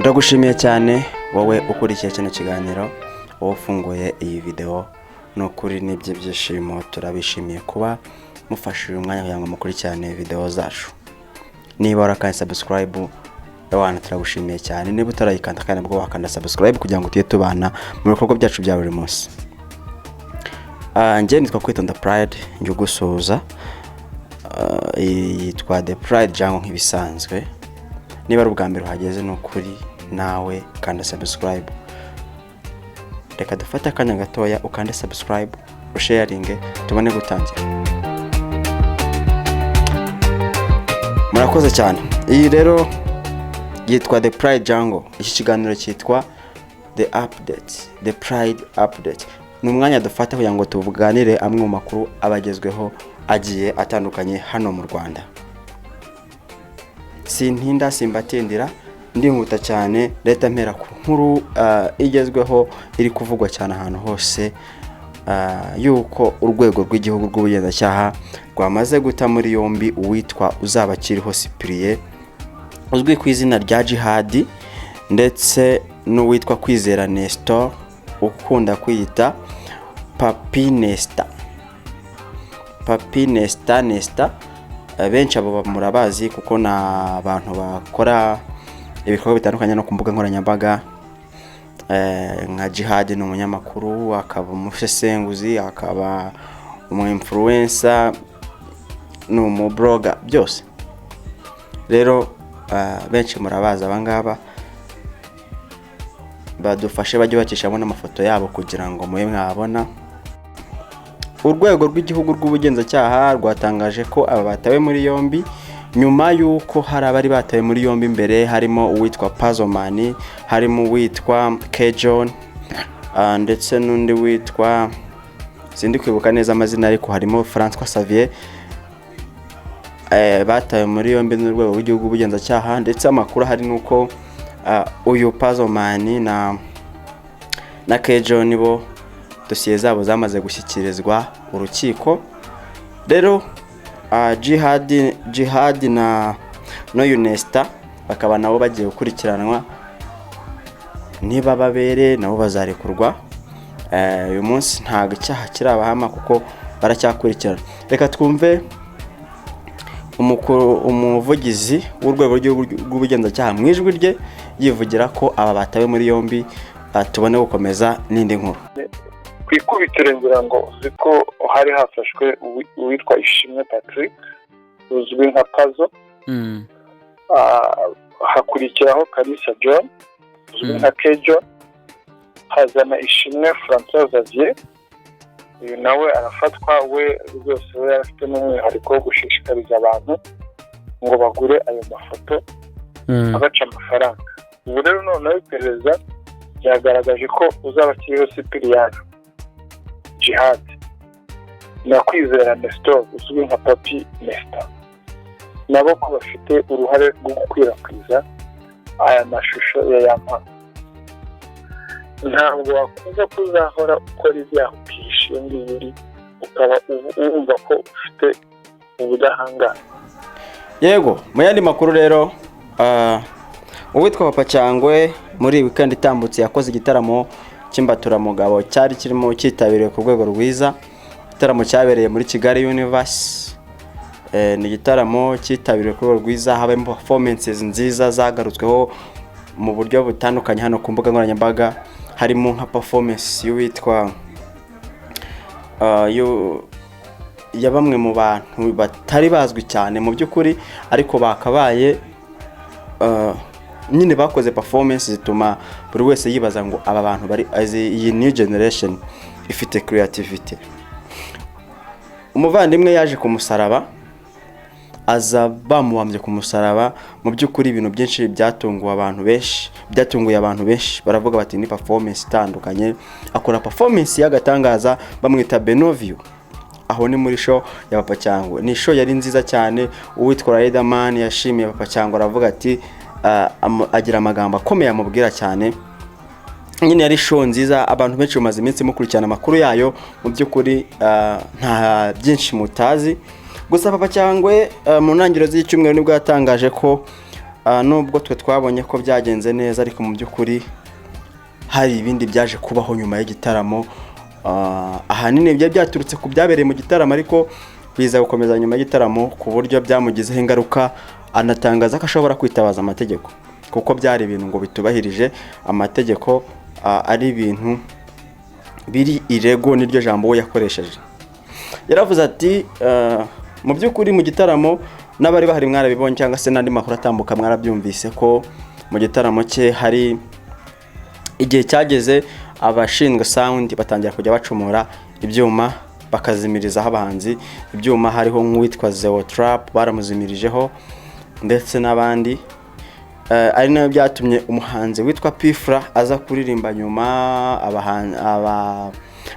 Ndagushimiye cyane wowe ukurikiye kino kiganiro, wowe ufunguye iyi video. Nukuri n'ibyishimo, turabishimiye kuba mufashe uyu mwanya kugira ngo mukurikirane video zacu. Niba warakanda subscribe yawana turagushimiye cyane. Niba utarayikanda kandi bwo wakanda subscribe kugira ngo tujye tubana mu bikorwa byacu bya buri munsi. Nje nitwa Kwitonda Pride, njye gusoza yitwa The Pride jango nk'ibisanzwe. Niba ari ubwa mbere uhageze n'ukuri nawe kanda subscribe. Reka dufate akanya gatoya ukande subscribe, usharinge tubone gutangira. Murakoze cyane. Iyi rero yitwa The Pride Jungle. Iki kiganiro cyitwa The Update, The Pride Update. Ni umwanya dufata kugira ngo tuvuganire amwe mu makuru abagezweho agiye atandukanye hano mu Rwanda. Sintinda simbatindira, ndinguta cyane leta mpera ku nkuru igezweho iri kuvugwa cyane ahantu hose, yuko urwego rw'igihugu rw'ubugenzacyaha rwamaze guta muri yombi uwitwa Uzabakiriho Cyprien uzwi ku izina rya Jihad, ndetse n'uwitwa Kwizera Nestor ukunda kwiyita Papi Nesta. Benshi abo murabazi kuko na abantu bakora ibikorwa bitandukanye no ku mbuga nkoranyambaga. Nka Jihad ni umunyamakuru, akaba umusesenguzi, akaba umu-influencer, n'umu-blogger byose. Rero benshi murabaza abangaba, badufashe bajye bakishamo n'amafoto yabo kugira ngo mube mwabona. Urwego rw'igihugu rw'ubugenzacyaha rwatangaje ko aba batawe muri yombi nyuma yuko hari abari batawe muri yombi mbere, harimo uwitwa Pazomani, harimo uwitwa Kejon, ndetse n'undi witwa sindi kwibuka neza amazina, ariko harimo François Xavier. Batawe muri yombi n'urwego rw'igihugu rw'ubugenzacyaha, ndetse amakuru hari nuko uyu Pazomani na Kejon bo dosiye zabo zamaze gushyikirizwa urukiko. Rero Jihad na Nesta bakaba nabo bagiye gukurikiranwa, niba babere nabo bazarekurwa. Uyu munsi ntago icyaha kirabahama kuko baracyakurikirana. Reka twumve umuvugizi w'urwego rw'ubugenzacyaha mu ijwi rye yivugira ko aba batawe muri yombi. Tubone gukomeza n'indi nkuru. Kwikubitira ngira ngo uziko hari hafashwe uwitwa Ishimwe Patrick uzwi nka Pazo, hakurikiraho Kalisa John uzwi nka Kejo, hazana Ishimwe François Xavier. Uyu nawe arafatwa, we rwose we afite n'umwihariko wo gushishikariza abantu ngo bagure ayo mafoto abaca amafaranga. Ubu rero noneho iperereza ryagaragaje ko Uzabakiriho Cyprien, Jihad na Kwizera Nestor uzwi nka Papi Nesta nabo ko bafite uruhare rwo gukwirakwiza aya mashusho ya Yampa. Ntabwo wakunze kuzahora ukora ibyaha ukishe ngiri ukaba wumva ko ufite ubudahangarwa. Yego, mu yandi makuru rero, uwitwa Papa Cyangwe muri weekend itambutse yakoze igitaramo cy'imbatura mugabo cyari kirimo cyitabiriye ku rwego rwiza. Igitaramo cyabereye muri Kigali Universe. Ni igitaramo cyitabiriye ku rwego rwiza, habemo performances nziza zagarutsweho mu buryo butandukanye hano ku mbuga nkoranyambaga. Harimo nka performance y'uwitwa ya bamwe mu bantu batari bazwi cyane mu by'ukuri, ariko bakabaye nyine bakoze performance zituma buri wese yibaza ngo aba bantu bari iyi new generation ifite creativity. Umuvandimwe yaje ku musaraba, aza bamuwambye ku musaraba. Mu by'ukuri ibintu byinshi byatunguye abantu benshi, baravuga bati ni performance itandukanye. Akora performance y'agatangaza, bamwita Benovio. Aho ni muri show ya Papa Cyangwe. Ni show yari nziza cyane. Uwitwa Riderman yashimiye Papa Cyangwe, aravuga ati agira amagambo akomeye amubwira cyane. Nyine yari show nziza, abantu benshi bamaze iminsi mukurikirana amakuru yayo. Mu by'ukuri nta byinshi mutazi. Gusa Papa Cyangwe mu ntangiriro z'icyumweru nibwo yatangaje ko nubwo twe twabonye ko byagenze neza, ariko mu by'ukuri hari ibindi byaje kubaho nyuma y'igitaramo. Ahanini byari byaturutse ku byabereye mu gitaramo, ariko biza gukomeza nyuma y'igitaramo ku buryo byamugizeho ingaruka, anatangaza ko ashobora kwitabaza amategeko kuko byari ibintu ngo bitubahirije amategeko, ari ibintu biri irego, niryo jambo we yakoresheje. Yaravuze ati mu by'ukuri mu gitaramo n'abari bahari mwarabibonye cyangwa se n'andi makuru atambuka mwarabyumvise ko mu gitaramo cye hari igihe cyageze abashinzwe sound batangira kujya bacumura ibyuma bakazimirizaho abahanzi ibyuma. Hariho nk'uwitwa Zeo Trap baramuzimirijeho ndetse n'abandi, ari nayo byatumye umuhanzi witwa Pfla aza kuririmba nyuma.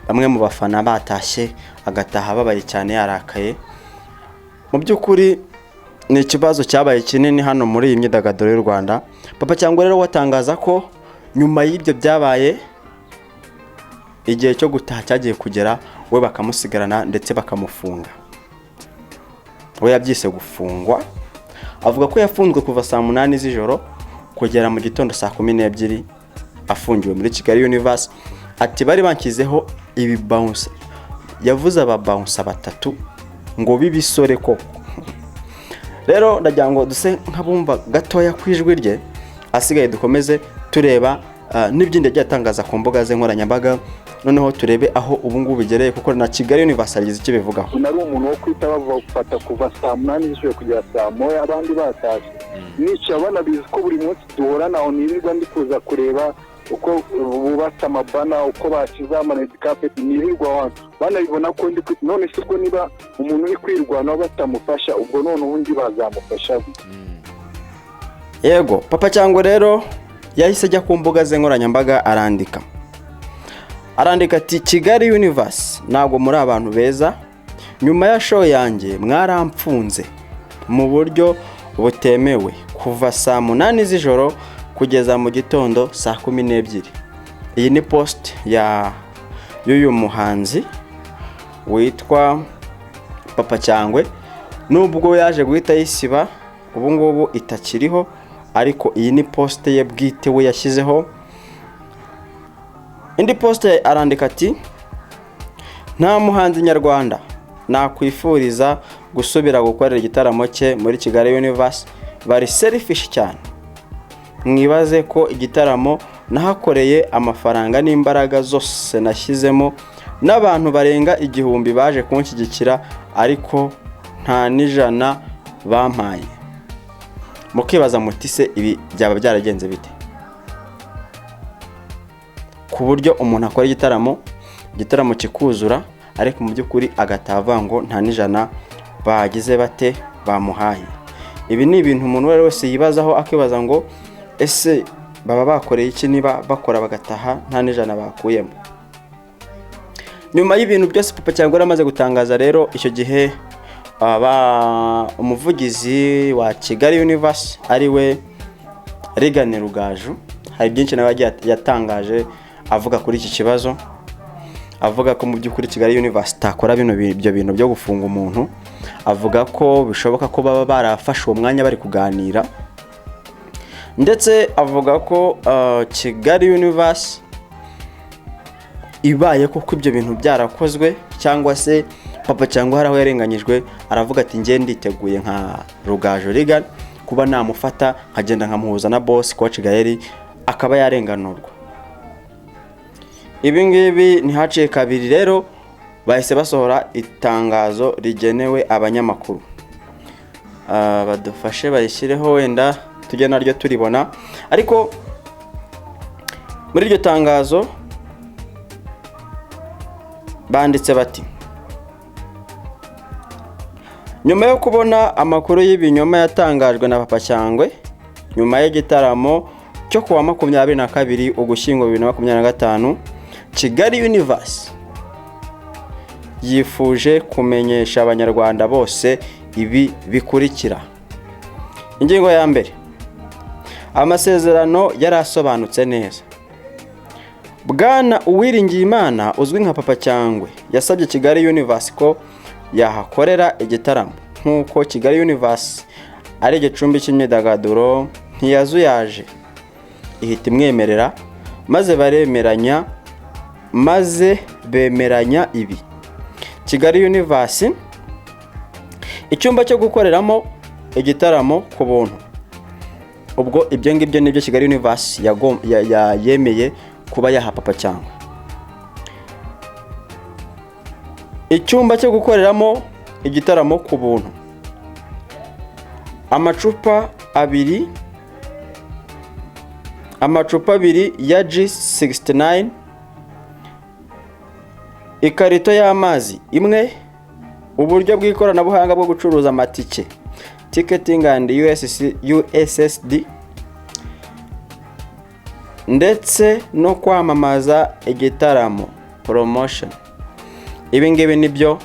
Bamwe mu bafana batashye agataha babaye cyane yarakaye. Mu by'ukuri ni ikibazo cyabaye kinini hano muri iyi myidagaduro y'u Rwanda. Papa Cyangwe rero watangaza ko nyuma y'ibyo byabaye igihe cyo gutaha cyagiye kugera, we bakamusigarana ndetse bakamufunga. We yabyise gufungwa, avuga ko yafunzwe kuva saa 8 z'ijoro kugera mu gitondo saa 12 afungiwe muri Kigali Universe. Ati bari bankizeho ibi bounce, yavuze aba bounce 3 ngo bibisore koko. Rero ndagira ngo duse nk'abumva gatoya kwijwi rye, asigaye dukomeze tureba n'ibyindi byatangaza ku mbuga ze nkoranyambaga, noneho turebe aho ubu ngubu bigereye, kuko na Kigali Universe yagize icyo bivugaho. Nari umuntu wo kwita bafata kuva saa 8 z'ijoro kugera saa 1 abandi batashye. Nicyo abana bizi ko buri munsi duhorana aho nirirwa ndi kuza kureba uko bubatse amabana, uko bashyize ama-red carpet, nirirwa wantu banabibona ko ndi none se ubwo niba umuntu uri kwirwanaho batamufasha, ubwo none ubundi bazamufasha. Yego, Papa Cyangwe rero yahise ajya ku mbuga ze nkoranyambaga arandika ati Kigali Universe ntabwo muri abantu beza, nyuma ya show yanjye mwaramfunze mu buryo butemewe kuva saa 8 z'ijoro kugeza mu gitondo saa 12. Iyi ni post y'uyu muhanzi witwa Papa Cyangwe, nubwo yaje guhita yisiba ubu ngubu itakiriho, ariko iyi ni post ye bwite we yashyizeho. Indi post arandika ati nta muhanzi nyarwanda nakwifuriza gusubira gukorera igitaramo cye muri Kigali Universe, bari selfish cyane. Mwibaze ko igitaramo nahakoreye amafaranga n'imbaraga zose nashyizemo, n'abantu barenga 1000 baje kunshyigikira, ariko nta n'ijana bampaye. Mukibaza muti se ibi byaba byaragenze bite? Ku buryo umuntu akora igitaramo kikuzura, ariko mu by'ukuri agatavuga ngo nta n'ijana bagize bate bamuhaye. Ibi ni ibintu umuntu wese yibazaho, akibaza ngo ese baba bakoreye iki niba bakora bagataha nta n'ijana bakuyemo. Nyuma y'ibintu byose Papa Cyangwe amaze gutangaza rero, icyo gihe umuvugizi wa Kigali Universe ari we Regan Rugaju, hari byinshi nawe yatangaje avuga kuri iki kibazo. Avuga ko mu by'ukuri Kigali Universe takora ibyo bintu byo gufunga umuntu. Avuga ko bishoboka ko baba barafashe uwo mwanya bari kuganira, ndetse avuga ko Kigali Universe ibaye koko ibyo bintu byarakozwe, cyangwa se Papa Cyangwe hari aho yarenganyijwe, aravuga ati ngiye nditeguye nka Rugaju Regan kuba namufata nkagenda nkamuhuza na boss Coach Gaël akaba yarenganurwa. Ibi ngibi ntihaciye kabiri rero bahise basohora itangazo rigenewe abanyamakuru. Badufashe bayishyireho wenda tujye naryo turibona, ariko muri iryo tangazo banditse bati nyuma yo kubona amakuru y'ibinyoma yatangajwe na Papa Cyangwe nyuma y'igitaramo cyo kuwa 22 Ugushyingo 2025, Kigali Universe yifuje kumenyesha abanyarwanda bose ibi bikurikira. Ingingo ya mbere, amasezerano yarasobanutse neza. Bwana Uwiringiyimana uzwi nka Papa Cyangwe yasabye Kigali Universe ko yahakorera igitaramo nk'uko Kigali Universe ari igicumbi cy'imyidagaduro ntiyazuyaje ihita imwemerera, maze bemeranya ibi: Kigali Universe icyumba cyo gukoreramo igitaramo ku buntu. Ubwo ibyo ngibyo nibyo Kigali Universe yemeye kuba yaha Papa Cyangwe. Icyumba cyo gukoreramo igitaramo ku buntu, amacupa abiri ya G69, ikarito y'amazi imwe, uburyo bw'ikoranabuhanga bwo gucuruza amatike ticketing and USSD, ndetse no kwamamaza igitaramo promotion. Ibi ngibi nibyo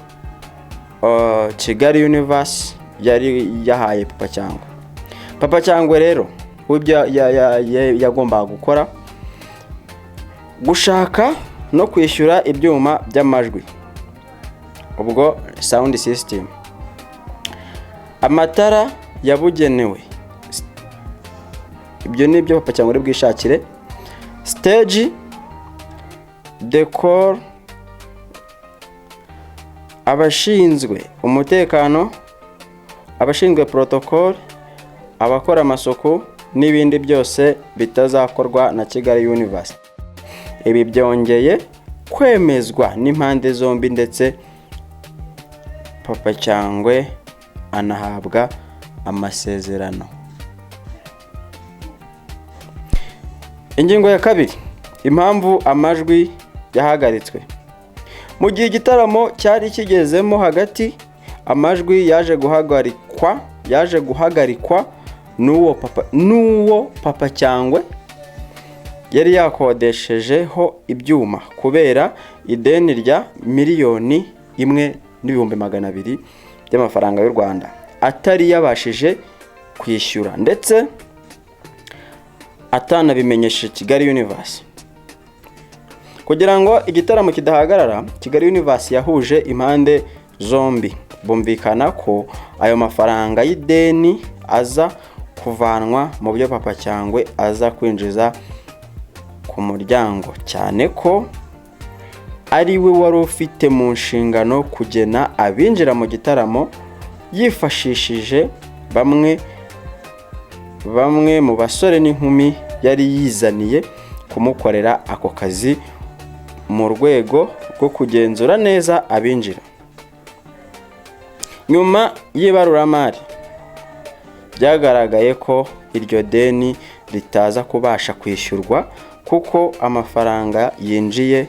Kigali Universe yari yahaye Papa Cyangwe. Papa Cyangwe rero ibyo yagombaga gukora, gushaka no kwishyura ibyuma by'amajwi, ubwo sound system, amatara yabugenewe, ibyo nibyo Papa Cyangwe ari bwishakire, stage, decor, abashinzwe umutekano, abashinzwe protocol, abakora amasuku n'ibindi byose bitazakorwa na Kigali Universe. Ibi byongeye kwemezwa n'impande zombi, ndetse Papa Cyangwe anahabwa amasezerano. Ingingo ya kabiri: impamvu amajwi yahagaritswe. Mu gihe igitaramo cyari kigezemo hagati, amajwi yaje guhagarikwa n'uwo Papa Cyangwe yari yakodeshejeho ibyuma kubera ideni rya $1,200,000 by'amafaranga y'u Rwanda atari yabashije kwishyura, ndetse atanabimenyesha Kigali Universe. Kugira ngo igitaramo kidahagarara, Kigali Universe yahuje impande zombi, bumvikana ko ayo mafaranga y'ideni aza kuvanwa mu byo Papa Cyangwe aza kwinjiza ku muryango, cyane ko ari we wari ufite mu nshingano kugena abinjira mu gitaramo yifashishije bamwe mu basore n'inkumi yari yizaniye kumukorera ako kazi mu rwego rwo kugenzura neza abinjira. Nyuma y'ibaruramari byagaragaye ko iryo deni ritaza kubasha kwishyurwa kuko amafaranga yinjiye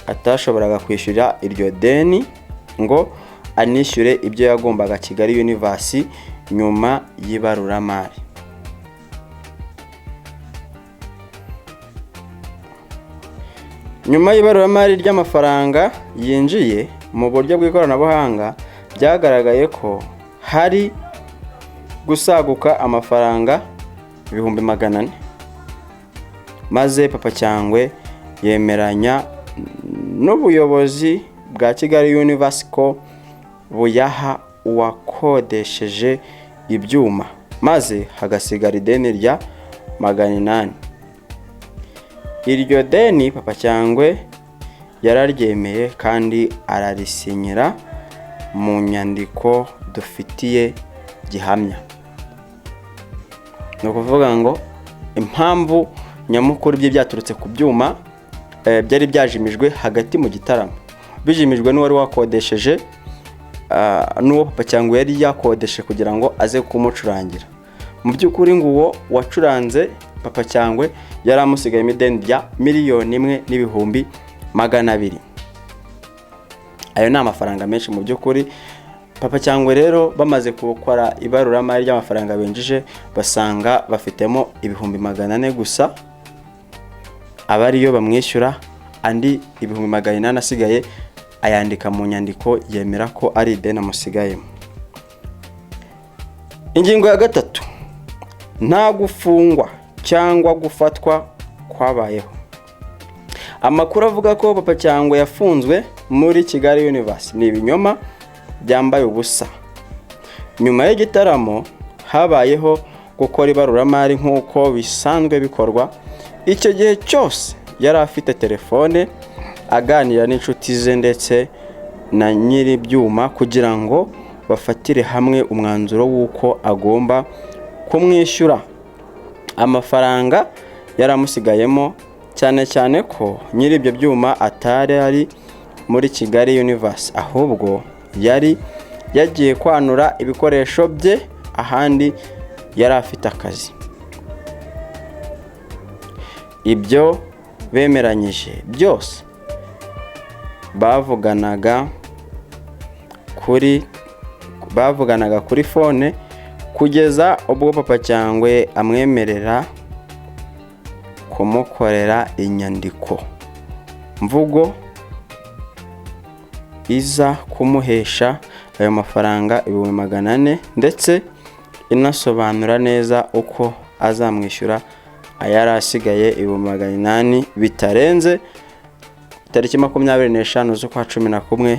atashoboraga kwishyura iryo deni ngo anishyure ibyo yagombaga Kigali Universe nyuma y'ibaruramari. Nyuma y'ibaruramari ry'amafaranga yinjiye mu buryo bw'ikoranabuhanga, byagaragaye ko hari gusaguka amafaranga 400,000, maze Papa Cyangwe yemeranya n'ubuyobozi bwa Kigali Universe ko buyaha uwakodesheje ibyuma, maze hagasigara ideni rya 800. Iryo deni Papa Cyangwe yararyemeye kandi ararisinyira mu nyandiko dufitiye gihamya. No kuvuga ngo impamvu nyamukuru bye byaturutse ku byuma byari byajimijwe hagati mu gitaramo, bijimijwe n'uwari wakodesheje n'uwo Papa Cyangwe yari yakodeshe kugira ngo aze kumucurangira. Mu by'ukuri ngo uwo wacuranze Papa Cyangwe yari amusigaye ideni rya $1,200,000. Ayo ni amafaranga menshi mu by'ukuri. Papa Cyangwe rero bamaze gukora ibaruramari ry'amafaranga benjije, basanga bafitemo 400,000 gusa, abariyo bamwishyura, andi 800,000 asigaye ayandika mu nyandiko yemera ko ari ideni amusigayemo. Ingingo ya gatatu: nta gufungwa cyangwa gufatwa kwabayeho. Amakuru avuga ko Papa Cyangwe yafunzwe muri Kigali Universe ni ibinyoma byambaye ubusa. Nyuma y'igitaramo habayeho gukora ibaruramari nk'uko bisanzwe bikorwa. Icyo gihe cyose yari afite telefone aganira n'inshuti ze ndetse na nyiri ibyuma kugira ngo bafatire hamwe umwanzuro w'uko agomba kumwishyura amafaranga yaramusigayemo, cyane cyane ko nyiri ibyo byuma atari ari muri Kigali Universe, ahubwo yari yagiye kwanura ibikoresho bye ahandi yari afite akazi. Ibyo bemeranyije byose bavuganaga kuri fone kugeza ubwo Papa Cyangwe amwemerera kumukorera inyandiko mvugo iza kumuhesha ayo mafaranga 400 ndetse inasobanura neza uko azamwishyura ayari asigaye 800 bitarenze tariki 25 z'ukwa 11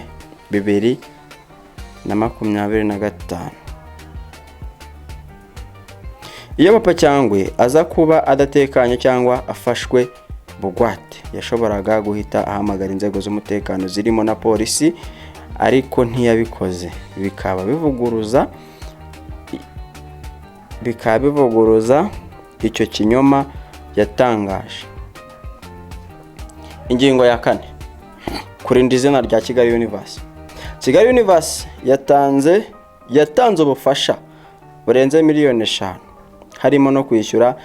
2025. Iyo Papa Cyangwe aza kuba adatekanye cyangwa afashwe bugwate, yashoboraga guhita ahamagara inzego z'umutekano zirimo na polisi, ariko ntiyabikoze. Bikaba bivuguruza icyo kinyoma yatangaje. Ingingo ya 4, kurinda izina rya Kigali Universe. Kigali Universe yatanze ubufasha burenze miliyoni 5, harimo no kwishyura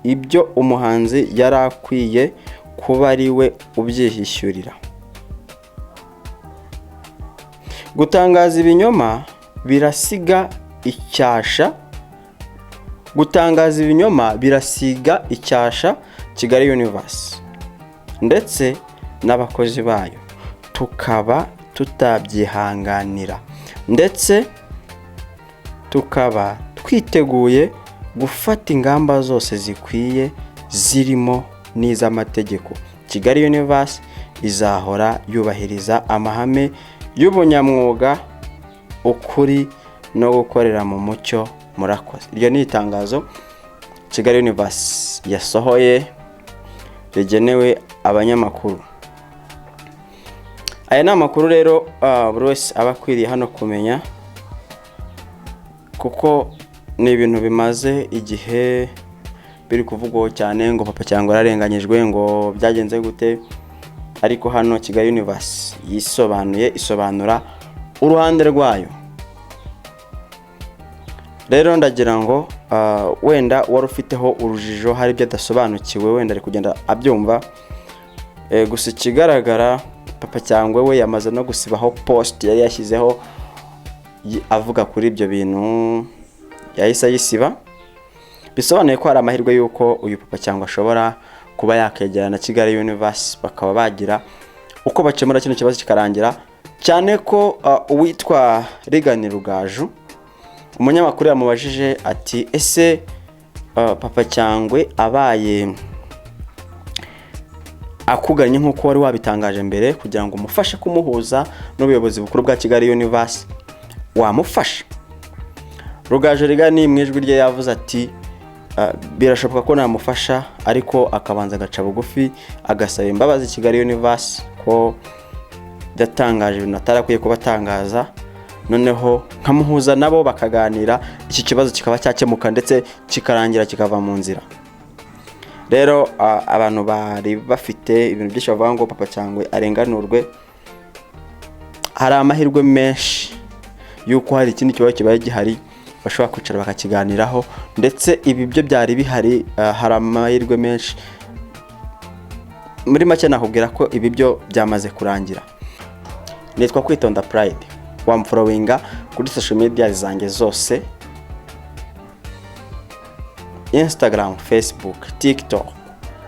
ibyo umuhanzi yari akwiye kuba ari we ubyihishyurira. Gutangaza ibinyoma birasiga icyasha Kigali Universe ndetse n'abakozi bayo, tukaba tutabyihanganira ndetse tukaba twiteguye gufata ingamba zose zikwiye zirimo n'iz'amategeko. Kigali Universe izahora yubahiriza amahame y'ubunyamwuga, ukuri no gukorera mu mucyo. Murakoze. Iryo ni itangazo Kigali Universe yasohoye rigenewe abanyamakuru. Aya ni amakuru rero buri wese aba akwiriye hano kumenya, kuko ni ibintu bimaze igihe biri kuvugwaho cyane ngo Papa Cyangwe yararenganyijwe, ngo byagenze gute, ariko hano Kigali Universe isobanura uruhande rwayo. Rero ndagira ngo wenda wari ufiteho urujijo, hari ibyo adasobanukiwe, wenda ari kugenda abyumva. Gusa ikigaragara Papa Cyangwe we yamaze no gusibaho post yari yashyizeho avuga kuri ibyo bintu, yahise ayisiba. Bisobanuye ko hari amahirwe yuko uyu Papa Cyangwe ashobora kuba yakegerana na Kigali Universe bakaba bagira uko bakemura kino kibazo kikarangira, cyane ko uwitwa Rigani Rugaju umunyamakuru yamubajije ati ese Papa Cyangwe abaye akuganye nk'uko wari wabitangaje mbere kugira ngo umufashe kumuhuza n'ubuyobozi bukuru bwa Kigali Universe, wamufasha? Rugaju Rigani mu ijwi rye yavuze ati birashoboka ko namufasha, ariko akabanza agaca bugufi agasaba imbabazi Kigali Universe ko yatangaje ibintu atarakwiye kubatangaza, noneho nkamuhuza nabo bakaganira, iki kibazo kikaba cyakemuka ndetse kikarangira kikava mu nzira. Rero abantu bari bafite ibintu byinshi bavuga ngo Papa Cyangwe arenganurwe, hari amahirwe menshi yuko hari ikindi kibazo kibaye gihari bashobora kwicara bakakiganiraho, ndetse ibi byo byari bihari, hari amahirwe menshi. Muri make nakubwira ko ibi byo byamaze kurangira. Nitwa Kwitonda Pride, wamfollowinga kuri social media zanjye zose, Instagram, Facebook, TikTok,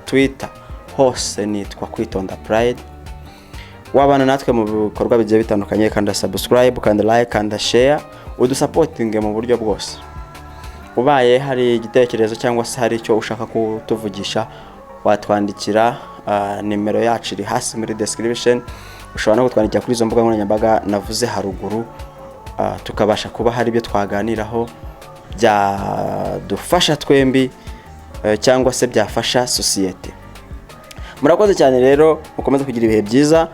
Twitter, hose nitwa Kwitonda Pride. Wabana natwe mu bikorwa bigiye bitandukanye, kandi subscribe, kandi like, kandi share, udusupporting mu buryo bwose. Ubaye hari igitekerezo cyangwa se hari icyo ushaka kutuvugisha, watwandikira, nimero yacu iri hasi muri description. Ushobora no kutwandikira kuri izo mbuga nkoranyambaga navuze haruguru, tukabasha kuba hari ibyo twaganiraho byadufasha twembi cyangwa se byafasha sosiyete. Murakoze cyane rero, mukomeze kugira ibihe byiza.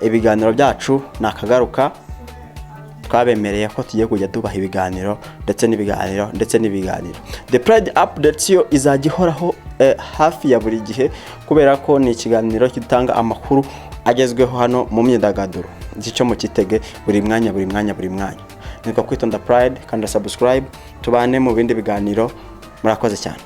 Ibiganiro byacu nakagaruka, twabemereye ko tugiye kujya tubaha ibiganiro ndetse n'ibiganiro. The Pride Updates yo izajya ihoraho hafi ya buri gihe, kubera ko ni ikiganiro gitanga amakuru agezweho hano mu myidagaduro. Icyo mukitege buri mwanya. Niko Kwitonda Pride, kandi subscribe, tubane mu bindi biganiro. Murakoze cyane.